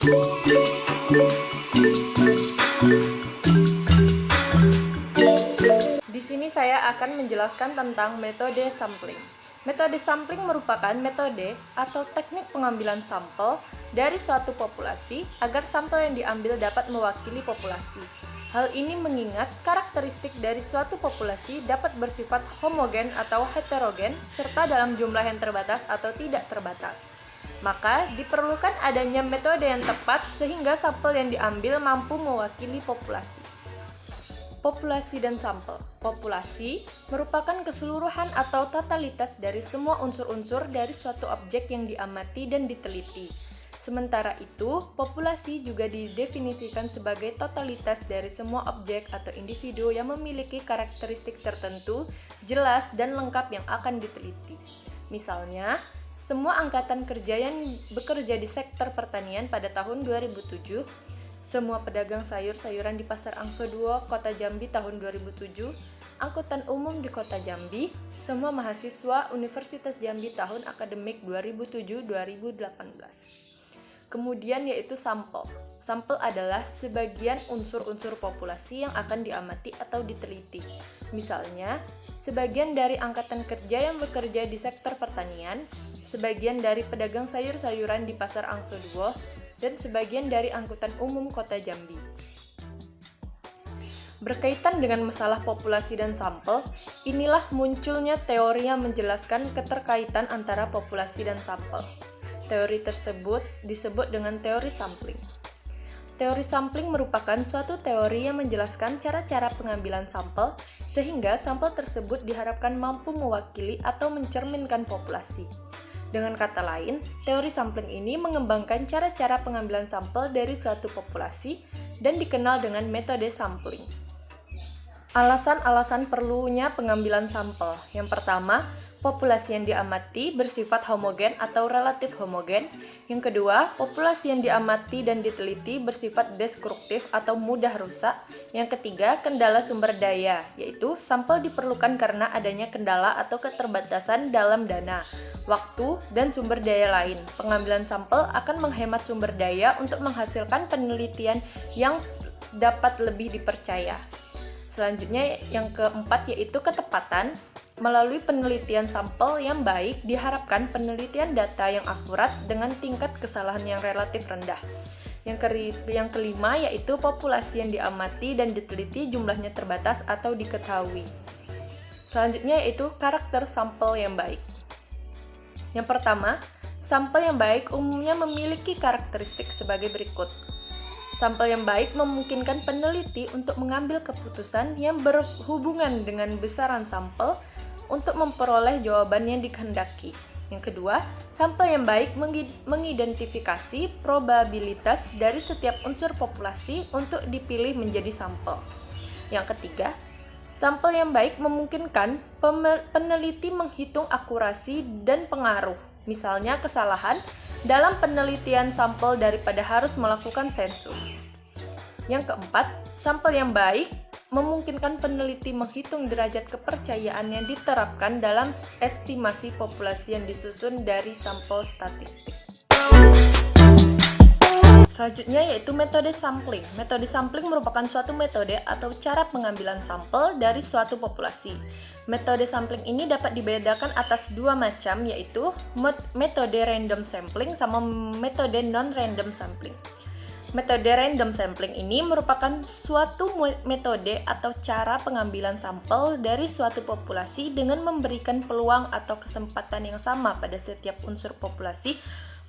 Di sini saya akan menjelaskan tentang metode sampling. Metode sampling merupakan metode atau teknik pengambilan sampel dari suatu populasi agar sampel yang diambil dapat mewakili populasi. Hal ini mengingat karakteristik dari suatu populasi dapat bersifat homogen atau heterogen serta dalam jumlah yang terbatas atau tidak terbatas. Maka diperlukan adanya metode yang tepat sehingga sampel yang diambil mampu mewakili populasi. Populasi dan sampel. Populasi merupakan keseluruhan atau totalitas dari semua unsur-unsur dari suatu objek yang diamati dan diteliti. Sementara itu, populasi juga didefinisikan sebagai totalitas dari semua objek atau individu yang memiliki karakteristik tertentu, jelas, dan lengkap yang akan diteliti. Misalnya, semua angkatan kerja yang bekerja di sektor pertanian pada tahun 2007, semua pedagang sayur-sayuran di Pasar Angso 2, Kota Jambi tahun 2007, angkutan umum di Kota Jambi, semua mahasiswa Universitas Jambi tahun akademik 2007-2018. Kemudian yaitu sampel. Sampel adalah sebagian unsur-unsur populasi yang akan diamati atau diteliti. Misalnya, sebagian dari angkatan kerja yang bekerja di sektor pertanian, sebagian dari pedagang sayur-sayuran di Pasar Angso 2, dan sebagian dari angkutan umum Kota Jambi. Berkaitan dengan masalah populasi dan sampel, inilah munculnya teori yang menjelaskan keterkaitan antara populasi dan sampel. Teori tersebut disebut dengan teori sampling. Teori sampling merupakan suatu teori yang menjelaskan cara-cara pengambilan sampel, sehingga sampel tersebut diharapkan mampu mewakili atau mencerminkan populasi. Dengan kata lain, teori sampling ini mengembangkan cara-cara pengambilan sampel dari suatu populasi dan dikenal dengan metode sampling. Alasan-alasan perlunya pengambilan sampel. Yang pertama, populasi yang diamati bersifat homogen atau relatif homogen. Yang kedua, populasi yang diamati dan diteliti bersifat destruktif atau mudah rusak. Yang ketiga, kendala sumber daya, yaitu sampel diperlukan karena adanya kendala atau keterbatasan dalam dana, waktu, dan sumber daya lain. Pengambilan sampel akan menghemat sumber daya untuk menghasilkan penelitian yang dapat lebih dipercaya. Selanjutnya yang keempat yaitu ketepatan. Melalui penelitian sampel yang baik diharapkan penelitian data yang akurat dengan tingkat kesalahan yang relatif rendah. Yang kelima yaitu populasi yang diamati dan diteliti jumlahnya terbatas atau diketahui. Selanjutnya yaitu karakter sampel yang baik. Yang pertama, sampel yang baik umumnya memiliki karakteristik sebagai berikut. Sampel yang baik memungkinkan peneliti untuk mengambil keputusan yang berhubungan dengan besaran sampel untuk memperoleh jawaban yang dikehendaki. Yang kedua, sampel yang baik mengidentifikasi probabilitas dari setiap unsur populasi untuk dipilih menjadi sampel. Yang ketiga, sampel yang baik memungkinkan peneliti menghitung akurasi dan pengaruh, misalnya kesalahan, dalam penelitian sampel daripada harus melakukan sensus. Yang keempat, sampel yang baik memungkinkan peneliti menghitung derajat kepercayaan yang diterapkan dalam estimasi populasi yang disusun dari sampel statistik. Selanjutnya yaitu metode sampling. Metode sampling merupakan suatu metode atau cara pengambilan sampel dari suatu populasi. Metode sampling ini dapat dibedakan atas dua macam, yaitu metode random sampling sama metode non-random sampling. Metode random sampling ini merupakan suatu metode atau cara pengambilan sampel dari suatu populasi dengan memberikan peluang atau kesempatan yang sama pada setiap unsur populasi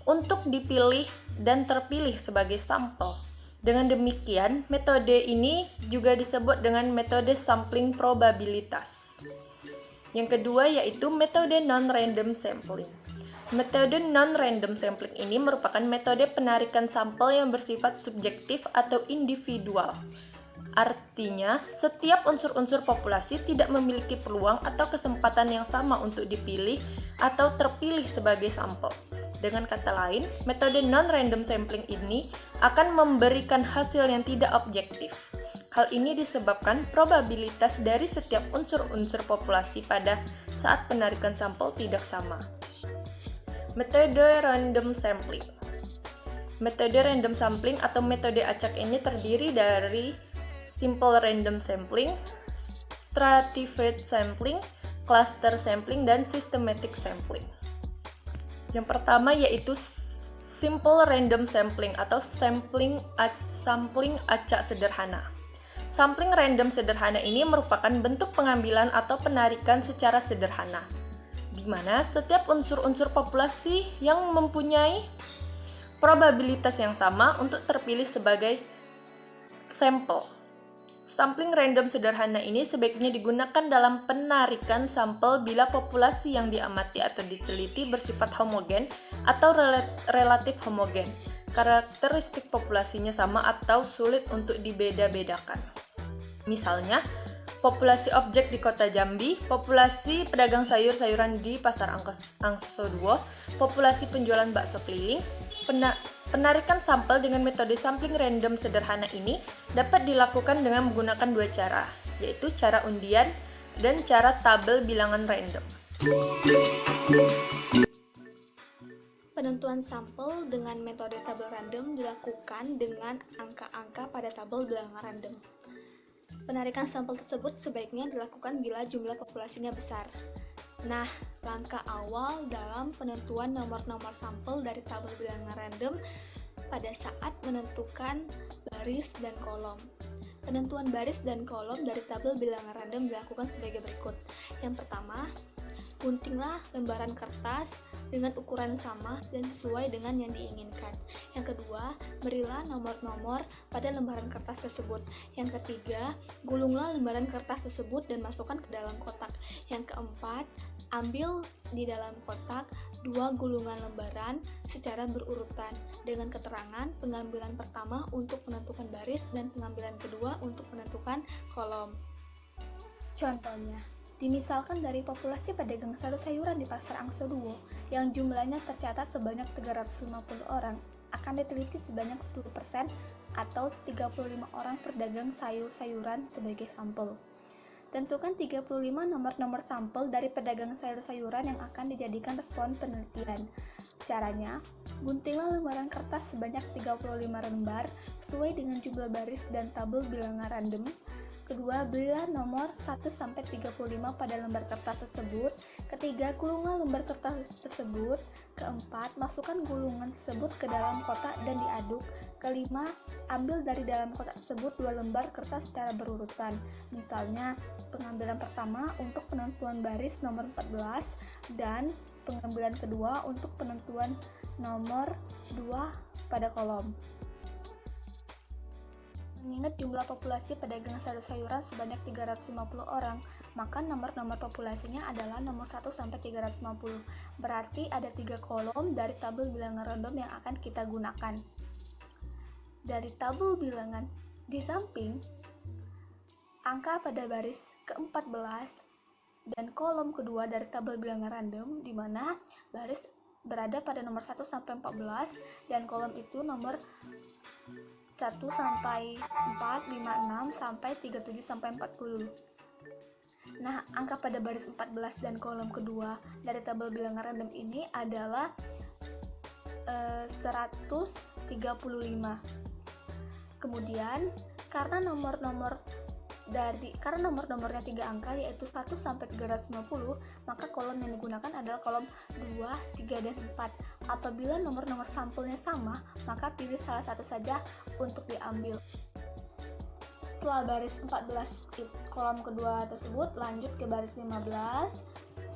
untuk dipilih dan terpilih sebagai sampel. Dengan demikian, metode ini juga disebut dengan metode sampling probabilitas. Yang kedua yaitu metode non-random sampling. Metode non-random sampling ini merupakan metode penarikan sampel yang bersifat subjektif atau individual. Artinya, setiap unsur-unsur populasi tidak memiliki peluang atau kesempatan yang sama untuk dipilih atau terpilih sebagai sampel. Dengan kata lain, metode non-random sampling ini akan memberikan hasil yang tidak objektif. Hal ini disebabkan probabilitas dari setiap unsur-unsur populasi pada saat penarikan sampel tidak sama. Metode random sampling. Metode random sampling atau metode acak ini terdiri dari simple random sampling, stratified sampling, cluster sampling, dan systematic sampling. Yang pertama yaitu simple random sampling atau sampling acak sederhana. Sampling random sederhana ini merupakan bentuk pengambilan atau penarikan secara sederhana, di mana setiap unsur-unsur populasi yang mempunyai probabilitas yang sama untuk terpilih sebagai sampel. Sampling random sederhana ini sebaiknya digunakan dalam penarikan sampel bila populasi yang diamati atau diteliti bersifat homogen atau relatif homogen. Karakteristik populasinya sama atau sulit untuk dibeda-bedakan. Misalnya, populasi objek di kota Jambi, populasi pedagang sayur-sayuran di pasar Angso 2, populasi penjualan bakso keliling. Penarikan sampel dengan metode sampling random sederhana ini dapat dilakukan dengan menggunakan dua cara, yaitu cara undian dan cara tabel bilangan random. Penentuan sampel dengan metode tabel random dilakukan dengan angka-angka pada tabel bilangan random. Penarikan sampel tersebut sebaiknya dilakukan bila jumlah populasinya besar. Nah, langkah awal dalam penentuan nomor-nomor sampel dari tabel bilangan random pada saat menentukan baris dan kolom. Penentuan baris dan kolom dari tabel bilangan random dilakukan sebagai berikut. Yang pertama, guntinglah lembaran kertas dengan ukuran sama dan sesuai dengan yang diinginkan. Yang kedua, berilah nomor-nomor pada lembaran kertas tersebut. Yang ketiga, gulunglah lembaran kertas tersebut dan masukkan ke dalam kotak. Yang keempat, ambil di dalam kotak dua gulungan lembaran secara berurutan dengan keterangan pengambilan pertama untuk menentukan baris dan pengambilan kedua untuk menentukan kolom. Contohnya, dimisalkan dari populasi pedagang sayur-sayuran di pasar Angso 2 yang jumlahnya tercatat sebanyak 350 orang, akan diteliti sebanyak 10% atau 35 orang pedagang sayur-sayuran sebagai sampel. Tentukan 35 nomor-nomor sampel dari pedagang sayur-sayuran yang akan dijadikan respon penelitian. Caranya, guntinglah lembaran kertas sebanyak 35 lembar sesuai dengan jumlah baris dan tabel bilangan random. Kedua, berilah nomor 1-35 pada lembar kertas tersebut. Ketiga, gulunglah lembar kertas tersebut. Keempat, masukkan gulungan tersebut ke dalam kotak dan diaduk. Kelima, ambil dari dalam kotak tersebut dua lembar kertas secara berurutan. Misalnya, pengambilan pertama untuk penentuan baris nomor 14 dan pengambilan kedua untuk penentuan nomor 2 pada kolom. Mengingat jumlah populasi pedagang sayur-sayuran sebanyak 350 orang, maka nomor-nomor populasinya adalah nomor 1-350. Berarti ada 3 kolom dari tabel bilangan random yang akan kita gunakan. Dari tabel bilangan di samping, angka pada baris ke-14 dan kolom kedua dari tabel bilangan random, di mana baris berada pada nomor 1-14 dan kolom itu nomor 1-4, 5, 6, sampai 37, sampai 40. Nah, angka pada baris 14 dan kolom kedua dari tabel bilangan random ini adalah 135. Kemudian, karena nomor-nomornya 3 angka yaitu 1-350, maka kolom yang digunakan adalah kolom 2, 3, dan 4. Apabila nomor-nomor sampelnya sama, maka pilih salah satu saja untuk diambil. Setelah baris 14 kolom kedua tersebut, lanjut ke baris 15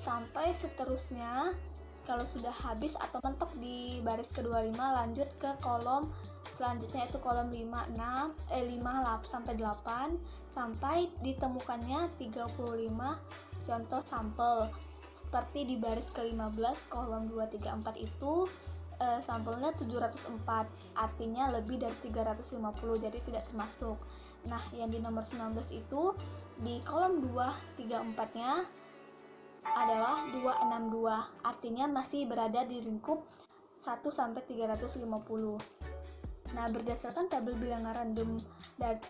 sampai seterusnya. Kalau sudah habis atau mentok di baris ke-25, lanjut ke kolom selanjutnya, yaitu kolom 5 sampai 8 sampai ditemukannya 35 contoh sampel. Seperti di baris ke-15 kolom 2, 3, 4 itu sampelnya 704, artinya lebih dari 350, jadi tidak termasuk. Nah, yang di nomor 19 itu di kolom 2, 3, 4-nya adalah 262, artinya masih berada di lingkup 1-350. Nah, berdasarkan tabel bilangan random dari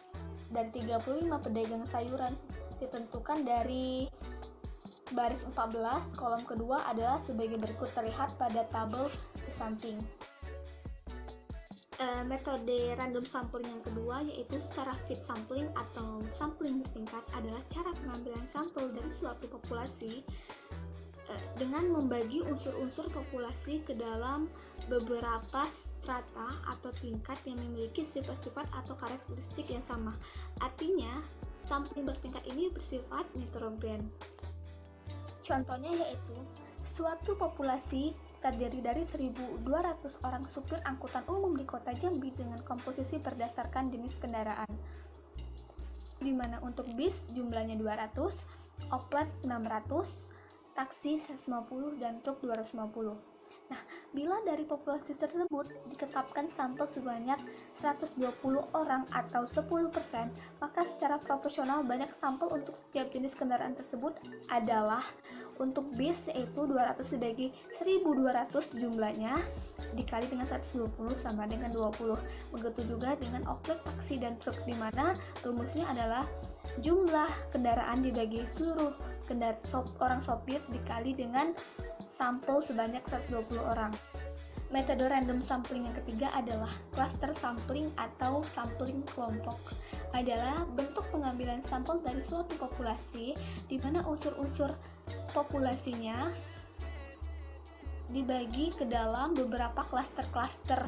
35 pedagang sayuran ditentukan dari baris 14 kolom kedua adalah sebagai berikut, terlihat pada tabel di samping. Metode random sampling yang kedua yaitu secara fit sampling atau sampling bertingkat adalah cara pengambilan sampel dari suatu populasi dengan membagi unsur-unsur populasi ke dalam beberapa strata atau tingkat yang memiliki sifat-sifat atau karakteristik yang sama. Artinya, sampling bertingkat ini bersifat heterogen. Contohnya yaitu suatu populasi terdiri dari 1.200 orang supir angkutan umum di kota Jambi dengan komposisi berdasarkan jenis kendaraan, di mana untuk bis jumlahnya 200, oplet 600, taksi 150, dan truk 250. Nah, bila dari populasi tersebut ditetapkan sampel sebanyak 120 orang atau 10%, maka secara proporsional banyak sampel untuk setiap jenis kendaraan tersebut adalah untuk bis yaitu 200 dibagi 1.200 jumlahnya dikali dengan 120 sama dengan 20. Begitu juga dengan oplet, taksi, dan truk, di mana rumusnya adalah jumlah kendaraan dibagi seluruh orang sopir dikali dengan sampel sebanyak 120 orang. Metode random sampling yang ketiga adalah cluster sampling atau sampling kelompok. Adalah bentuk pengambilan sampel dari suatu populasi di mana unsur-unsur populasinya dibagi ke dalam beberapa klaster-klaster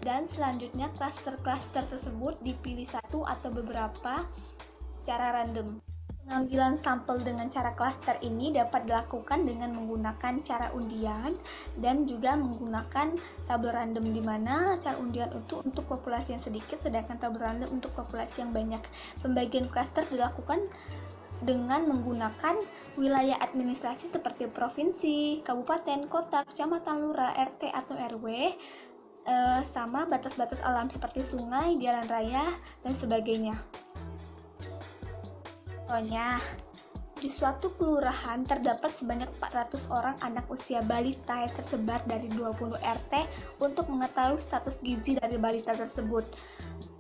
dan selanjutnya klaster-klaster tersebut dipilih satu atau beberapa secara random. Pengambilan sampel dengan cara klaster ini dapat dilakukan dengan menggunakan cara undian dan juga menggunakan tabel random, di mana cara undian itu untuk populasi yang sedikit sedangkan tabel random untuk populasi yang banyak. Pembagian klaster dilakukan dengan menggunakan wilayah administrasi seperti provinsi, kabupaten, kota, kecamatan, lurah, RT atau RW, sama batas-batas alam seperti sungai, jalan raya, dan sebagainya. Contohnya, di suatu kelurahan terdapat sebanyak 400 orang anak usia balita yang tersebar dari 20 RT. Untuk mengetahui status gizi dari balita tersebut,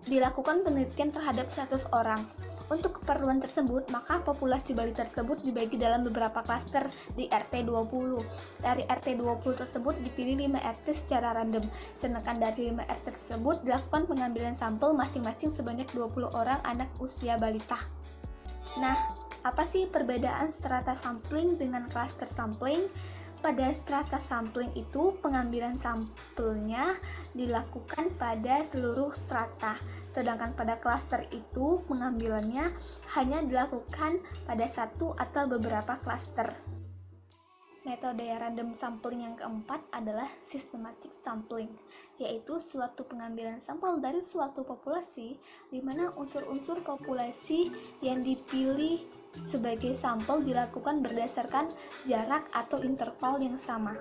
dilakukan penelitian terhadap 100 orang. Untuk keperluan tersebut, maka populasi balita tersebut dibagi dalam beberapa klaster di RT 20. Dari RT 20 tersebut dipilih 5 RT secara random, sedangkan dari 5 RT tersebut dilakukan pengambilan sampel masing-masing sebanyak 20 orang anak usia balita. Nah, apa sih perbedaan strata sampling dengan cluster sampling? Pada strata sampling itu, pengambilan sampelnya dilakukan pada seluruh strata, sedangkan pada cluster itu, pengambilannya hanya dilakukan pada satu atau beberapa cluster. Metode random sampling yang keempat adalah systematic sampling, yaitu suatu pengambilan sampel dari suatu populasi di mana unsur-unsur populasi yang dipilih sebagai sampel dilakukan berdasarkan jarak atau interval yang sama.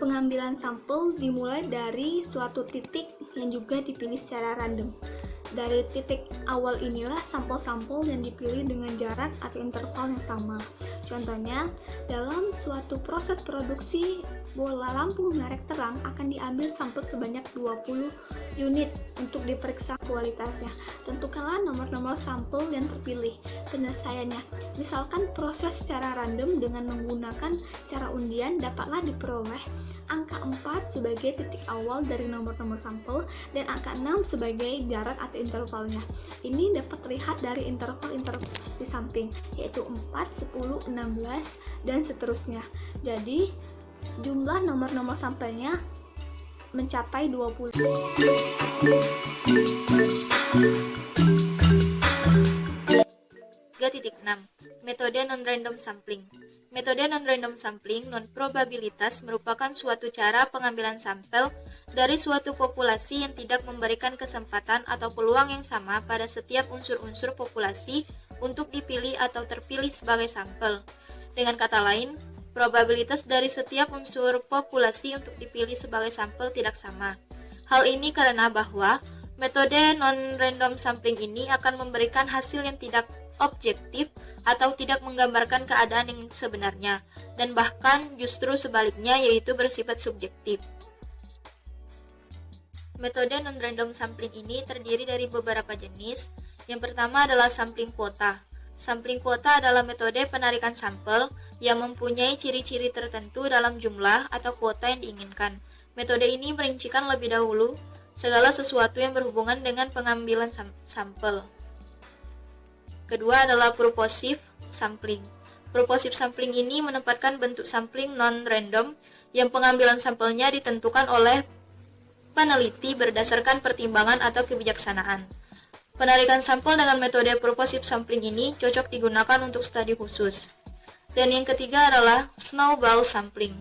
Pengambilan sampel dimulai dari suatu titik yang juga dipilih secara random. Dari titik awal inilah sampel-sampel yang dipilih dengan jarak atau interval yang sama. Contohnya, dalam suatu proses produksi bola lampu merek terang akan diambil sampel sebanyak 20 unit untuk diperiksa kualitasnya. Tentukanlah nomor-nomor sampel yang terpilih. Penyelesaiannya, misalkan proses secara random dengan menggunakan cara undian dapatlah diperoleh angka 4 sebagai titik awal dari nomor-nomor sampel dan angka 6 sebagai jarak atau intervalnya. Ini dapat terlihat dari interval-interval di samping, yaitu 4, 10, 16, dan seterusnya. Jadi, jumlah nomor-nomor sampelnya mencapai 20. 3.6 Metode non-random sampling. Metode non-random sampling non-probabilitas merupakan suatu cara pengambilan sampel dari suatu populasi yang tidak memberikan kesempatan atau peluang yang sama pada setiap unsur-unsur populasi untuk dipilih atau terpilih sebagai sampel. Dengan kata lain, probabilitas dari setiap unsur populasi untuk dipilih sebagai sampel tidak sama. Hal ini karena bahwa metode non-random sampling ini akan memberikan hasil yang tidak objektif atau tidak menggambarkan keadaan yang sebenarnya, dan bahkan justru sebaliknya, yaitu bersifat subjektif. Metode non-random sampling ini terdiri dari beberapa jenis. Yang pertama adalah sampling kuota. Sampling kuota adalah metode penarikan sampel yang mempunyai ciri-ciri tertentu dalam jumlah atau kuota yang diinginkan. Metode ini merincikan lebih dahulu segala sesuatu yang berhubungan dengan pengambilan sampel. Kedua adalah purposive sampling. Purposive sampling ini menempatkan bentuk sampling non-random yang pengambilan sampelnya ditentukan oleh peneliti berdasarkan pertimbangan atau kebijaksanaan. Penarikan sampel dengan metode purposive sampling ini cocok digunakan untuk studi khusus. Dan yang ketiga adalah snowball sampling.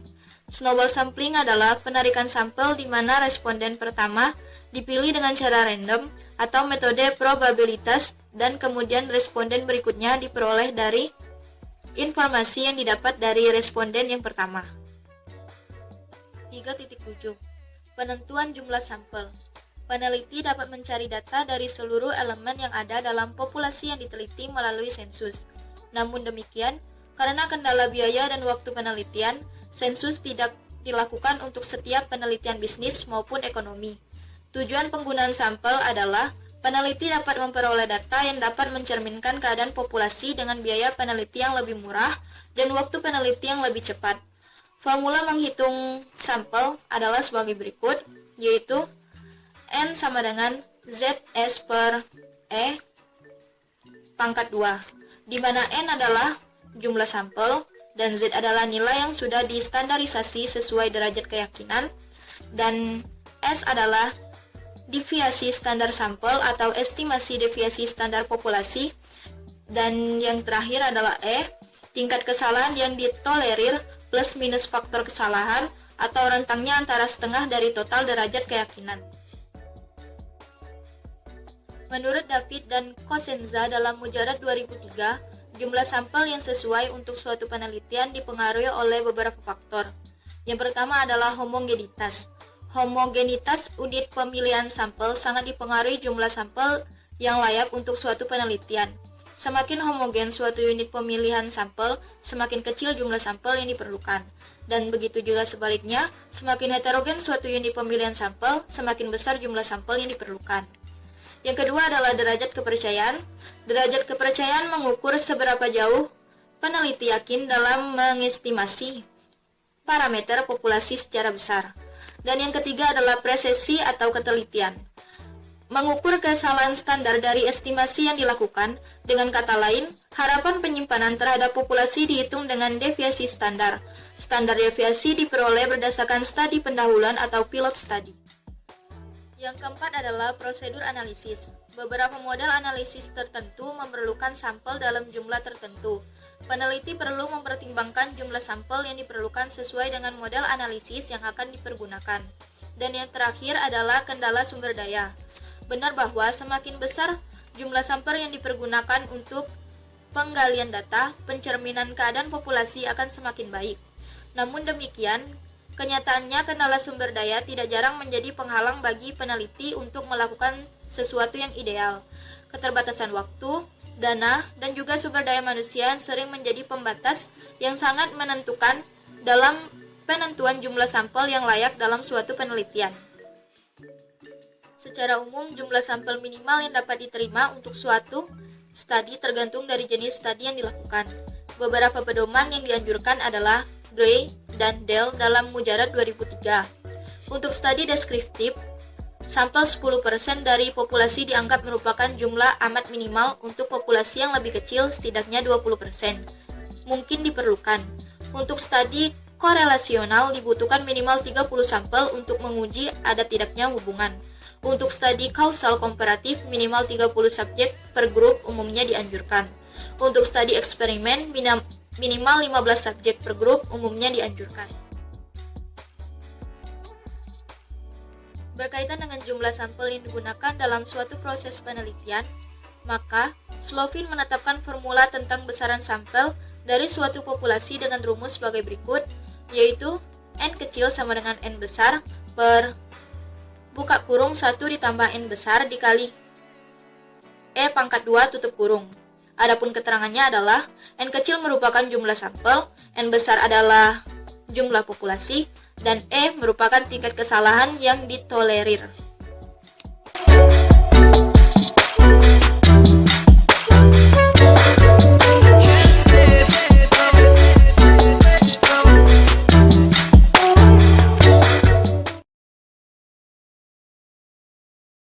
Snowball sampling adalah penarikan sampel di mana responden pertama dipilih dengan cara random atau metode probabilitas dan kemudian responden berikutnya diperoleh dari informasi yang didapat dari responden yang pertama. 3.7. Penentuan jumlah sampel. Peneliti dapat mencari data dari seluruh elemen yang ada dalam populasi yang diteliti melalui sensus. Namun demikian, karena kendala biaya dan waktu penelitian, sensus tidak dilakukan untuk setiap penelitian bisnis maupun ekonomi. Tujuan penggunaan sampel adalah peneliti dapat memperoleh data yang dapat mencerminkan keadaan populasi dengan biaya peneliti yang lebih murah dan waktu peneliti yang lebih cepat. Formula menghitung sampel adalah sebagai berikut, yaitu N sama dengan ZS per E pangkat 2, di mana N adalah jumlah sampel dan Z adalah nilai yang sudah distandarisasi sesuai derajat keyakinan, dan S adalah deviasi standar sampel atau estimasi deviasi standar populasi, dan yang terakhir adalah E, tingkat kesalahan yang ditolerir plus minus faktor kesalahan atau rentangnya antara setengah dari total derajat keyakinan. Menurut David dan Cosenza dalam Mujarad 2003, jumlah sampel yang sesuai untuk suatu penelitian dipengaruhi oleh beberapa faktor. Yang pertama adalah homogenitas. Homogenitas unit pemilihan sampel sangat dipengaruhi jumlah sampel yang layak untuk suatu penelitian. Semakin homogen suatu unit pemilihan sampel, semakin kecil jumlah sampel yang diperlukan. Dan begitu juga sebaliknya, semakin heterogen suatu unit pemilihan sampel, semakin besar jumlah sampel yang diperlukan. Yang kedua adalah derajat kepercayaan. Derajat kepercayaan mengukur seberapa jauh peneliti yakin dalam mengestimasi parameter populasi secara besar. Dan yang ketiga adalah presisi atau ketelitian. Mengukur kesalahan standar dari estimasi yang dilakukan. Dengan kata lain, harapan penyimpanan terhadap populasi dihitung dengan deviasi standar. Standar deviasi diperoleh berdasarkan studi pendahuluan atau pilot study. Yang keempat adalah prosedur analisis. Beberapa model analisis tertentu memerlukan sampel dalam jumlah tertentu. Peneliti perlu mempertimbangkan jumlah sampel yang diperlukan sesuai dengan model analisis yang akan dipergunakan. Dan yang terakhir adalah kendala sumber daya. Benar bahwa semakin besar jumlah sampel yang dipergunakan untuk penggalian data, pencerminan keadaan populasi akan semakin baik. Namun demikian, kenyataannya kendala sumber daya tidak jarang menjadi penghalang bagi peneliti untuk melakukan sesuatu yang ideal. Keterbatasan waktu, dana, dan juga sumber daya manusia sering menjadi pembatas yang sangat menentukan dalam penentuan jumlah sampel yang layak dalam suatu penelitian. Secara umum, jumlah sampel minimal yang dapat diterima untuk suatu studi tergantung dari jenis studi yang dilakukan. Beberapa pedoman yang dianjurkan adalah Gray dan Dell dalam Mujarad 2003. Untuk studi deskriptif, sampel 10% dari populasi dianggap merupakan jumlah amat minimal. Untuk populasi yang lebih kecil, setidaknya 20% mungkin diperlukan. Untuk studi korelasional dibutuhkan minimal 30 sampel untuk menguji ada tidaknya hubungan. Untuk studi kausal komparatif, minimal 30 subjek per grup umumnya dianjurkan. Untuk studi eksperimen, minimal 15 subjek per grup umumnya dianjurkan. Berkaitan dengan jumlah sampel yang digunakan dalam suatu proses penelitian, maka Slovin menetapkan formula tentang besaran sampel dari suatu populasi dengan rumus sebagai berikut, yaitu N kecil sama dengan N besar per buka kurung 1 ditambah N besar dikali E pangkat 2 tutup kurung. Adapun keterangannya adalah N kecil merupakan jumlah sampel, N besar adalah jumlah populasi, dan E merupakan tingkat kesalahan yang ditolerir.